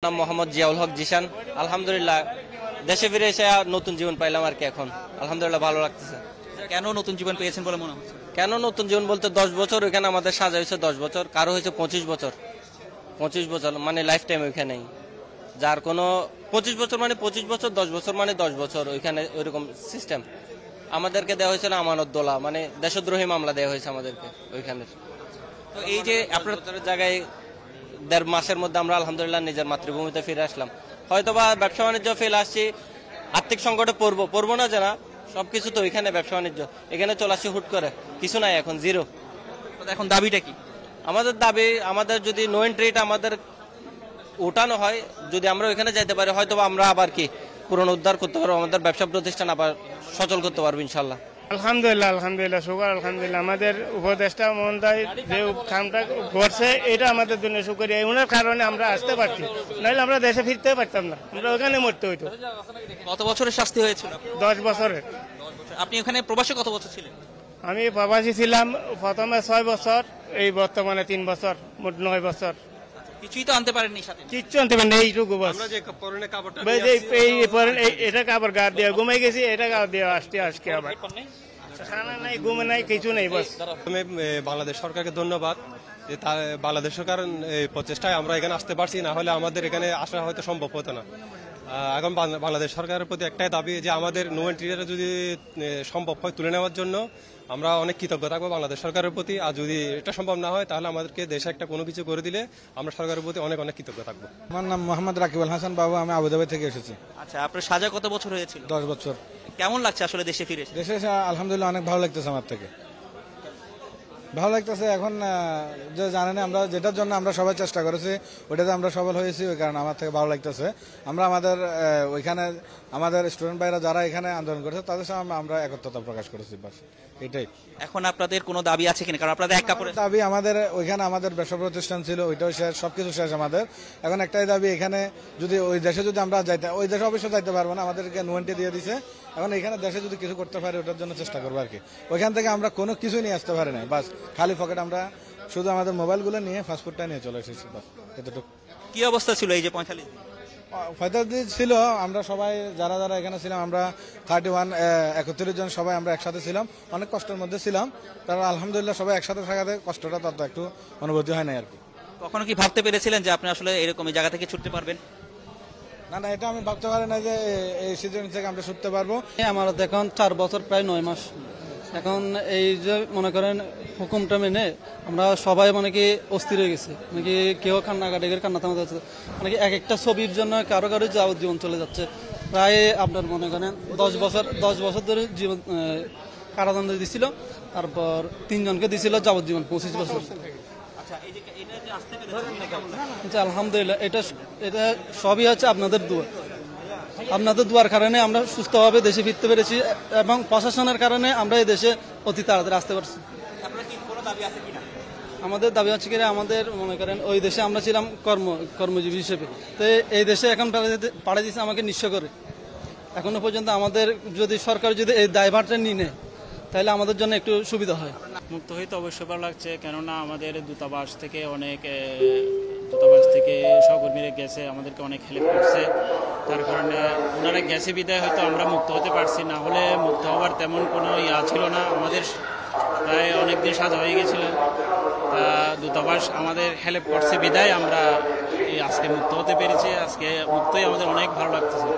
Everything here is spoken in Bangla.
নাম মোহাম্মদ জিয়াউল হক জিশান। আলহামদুলিল্লাহ দেশে ফিরে এসে নতুন জীবন পাইলাম আর কি। এখন আলহামদুলিল্লাহ ভালো লাগতেছে। কেন নতুন জীবন পেয়েছেন বলে মনে হচ্ছে? কেন নতুন জীবন বলতে 10 বছর ওইখানে আমাদের সাজা হয়েছে, 10 বছর, কারো হয়েছে 25 বছর। 25 বছর মানে লাইফ টাইম ওইখানেই, যার কোনো 25 বছর মানে 25 বছর, 10 বছর মানে 10 বছর ওইখানে ওইরকম সিস্টেম। আমাদেরকে দেওয়া হয়েছিল আমানত দোলা, মানে দেশদ্রোহী মামলা দেওয়া হয়েছে আমাদেরকে ওইখানে। তো এই যে আপনার জায়গায় 1.5 মাসের মধ্যে আমরা আলহামদুলিল্লাহ নিজের মাতৃভূমিতে ফিরে আসলাম। হয়তোবা ব্যবসা বাণিজ্য ফেলে আসছি, আর্থিক সংকটে পড়বো না যে না, সবকিছু তো ওইখানে ব্যবসা বাণিজ্য, এখানে চলে আসছি হুট করে, কিছু নাই, এখন জিরো। এখন দাবিটা কি? আমাদের দাবি, আমাদের যদি নো এন্ট্রিট আমাদের উঠানো হয়, যদি আমরা ওইখানে যাইতে পারি, হয়তো আমরা আবার কি পুনরুদ্ধার করতে পারবো, আমাদের ব্যবসা প্রতিষ্ঠান আবার সচল করতে পারবো ইনশাল্লাহ। আলহামদুলিল্লাহ, আলহামদুলিল্লাহ, শুকর আলহামদুলিল্লাহ। আমাদের উপদেষ্টা মহোদয় যে কামটা করছে এটা আমাদের জন্য শুকরিয়া। ওনার কারণে আমরা আসতে পারছি, নাহলে আমরা দেশে ফিরতে পারতাম না, আমরা ওখানে মরতে হইতো। কত বছরের শাস্তি হয়েছিল? 10 বছরের। আপনি ওখানে প্রবাসে কত বছর ছিলেন? আমি প্রবাসী ছিলাম প্রথমে 6 বছর, এই বর্তমানে 3 বছর, মোট 9 বছর। কিছুই তো আনতে পারেননি সাথে? কিচ্ছু আনতে পারেন এইটুকু বস। এটা কাপড় গা দিয়ে ঘুমাই গেছি, এটা গা দিয়ে আসতে আজকে আবার খানা নাই, ঘুমে নাই, কিছু নেই বস। বাংলাদেশ সরকারকে ধন্যবাদ, বাংলাদেশ সরকার প্রচেষ্টায় আমরা এখানে আসতে পারছি, না হলে আমাদের এখানে আসা হয়তো সম্ভব হতো না। এখন বাংলাদেশ সরকারের প্রতি একটাই দাবি যে আমাদের নো এন্ট্রিটা যদি সম্ভব হয় তুলে নেওয়ার জন্য আমরা অনেক কৃতজ্ঞ থাকবো বাংলাদেশ সরকারের প্রতি। আর যদি এটা সম্ভব না হয় তাহলে আমাদেরকে দেশে একটা কোনো কিছু করে দিলে আমরা সরকারের প্রতি অনেক অনেক কৃতজ্ঞ থাকবো। আমার নাম মোহাম্মদ রাকিবুল হাসান বাবু, আমি আবুধাবি থেকে এসেছি। আচ্ছা, আপনার সাজা কত বছর হয়েছিল? 10 বছর। কেমন লাগছে আসলে দেশে ফিরে এসে? দেশে এসে আলহামদুলিল্লাহ অনেক ভালো লাগতেছে, আমার থেকে ভালো লাগতেছে। এখন যে জানেন আমরা যেটার জন্য আমরা সবাই চেষ্টা করেছি ওইটাতে আমরা সফল হয়েছি, ওই কারণে আমার থেকে ভালো লাগতেছে। আমরা আমাদের ওইখানে আমাদের স্টুডেন্ট ভাইরা যারা এখানে আন্দোলন করেছে তাদের সাথে আমরা একত্রতা প্রকাশ করেছি, বাস এটাই। এখন আপনাদের কোনো দাবি আছে কিনা? কারণ আপনাদের এক কাপড়ে দাবি, আমাদের ওইখানে আমাদের ব্যবসা প্রতিষ্ঠান ছিল, ওইটাও শেষ, সবকিছু শেষ আমাদের। এখন একটাই দাবি, এখানে যদি ওই দেশে যদি আমরা যাইতে, ওই দেশে অবশ্যই যাইতে পারবো না, আমাদেরকে নুয়েন্টি দিয়ে দিছে। এখন এখানে দেশে যদি কিছু করতে পারি ওটার জন্য চেষ্টা করবো আর কি। ওইখান থেকে আমরা কোনো কিছু নিয়ে আসতে পারি না, বাস খালি পকেট, আমরা শুধু আমাদের মোবাইলগুলো নিয়ে ফাস্টফুডটা নিয়ে চলে এসেছি, বাস এতটুকু। কি অবস্থা ছিল এই যে 45 দিন ছিল? আমরা সবাই যারা যারা এখানে ছিলাম, আমরা 31 জন সবাই আমরা একসাথে ছিলাম, অনেক কষ্টের মধ্যে ছিলাম। তারপর আলহামদুলিল্লাহ সবাই একসাথে থাকাতে কষ্টটা তত একটু অনুভূতি হয় না আর কি। কখনো কি ভাবতে পেরেছিলেন যে আপনি আসলে এরকম এই জায়গা থেকে ছুটতে পারবেন? না, এটা আমি ভাবতে পারি না যে এই সিজন থেকে আমরা ছুটতে পারবো। আমার এখন 4 বছর প্রায় 9 মাস। এখন এই যে মনে করেন হুকুমটা মেনে আমরা সবাই মানে কি অস্থির হয়ে গেছি, মানে কি কেউ কান্নাকাটির কান্না থামাতে যাচ্ছে, মানে কি এক একটা ছবির জন্য কারো যাবজ্জীবন চলে যাচ্ছে। প্রায় আপনার মনে করেন 10 বছর ধরে জীবন কারাদণ্ড দিছিল, তারপর 3 জনকে দিছিল যাবজ্জীবন 25 বছর। আচ্ছা, আলহামদুলিল্লাহ, এটা সবই হচ্ছে আপনাদের দোয়া। আপনাদের দোয়ার কারণে আমরা সুস্থভাবে দেশে ফিরতে পেরেছি এবং প্রশাসনের কারণে আমরা এই দেশে অতি তাড়াতাড়ি আসতে পারছি। আমাদের দাবি হচ্ছে কিনা, আমাদের মনে করেন ওই দেশে আমরা ছিলাম কর্মজীবী হিসেবে, তো এই দেশে এখন পাঠিয়ে দিচ্ছে আমাকে নিঃস্ব করে। এখনো পর্যন্ত আমাদের যদি সরকার যদি এই দায়ভারটা নিয়ে নেয় তাহলে আমাদের জন্য একটু সুবিধা হয়। মুক্ত হইতে অবশ্যই ভালো লাগছে, কেননা আমাদের দূতাবাস থেকে সহকর্মীরা গেছে, আমাদেরকে অনেক হেল্প করছে। তার কারণে ওনারা গেছে বিদায় হয়তো আমরা মুক্ত হতে পারছি, না হলে মুক্ত হওয়ার তেমন কোনো ছিল না। আমাদের প্রায় অনেকদিন সাজা হয়ে গেছিল, তা দূতাবাস আমাদের হেল্প করছে বিদায় আমরা আজকে মুক্ত হতে পেরেছি। আজকে মুক্তই আমাদের অনেক ভালো লাগতেছে।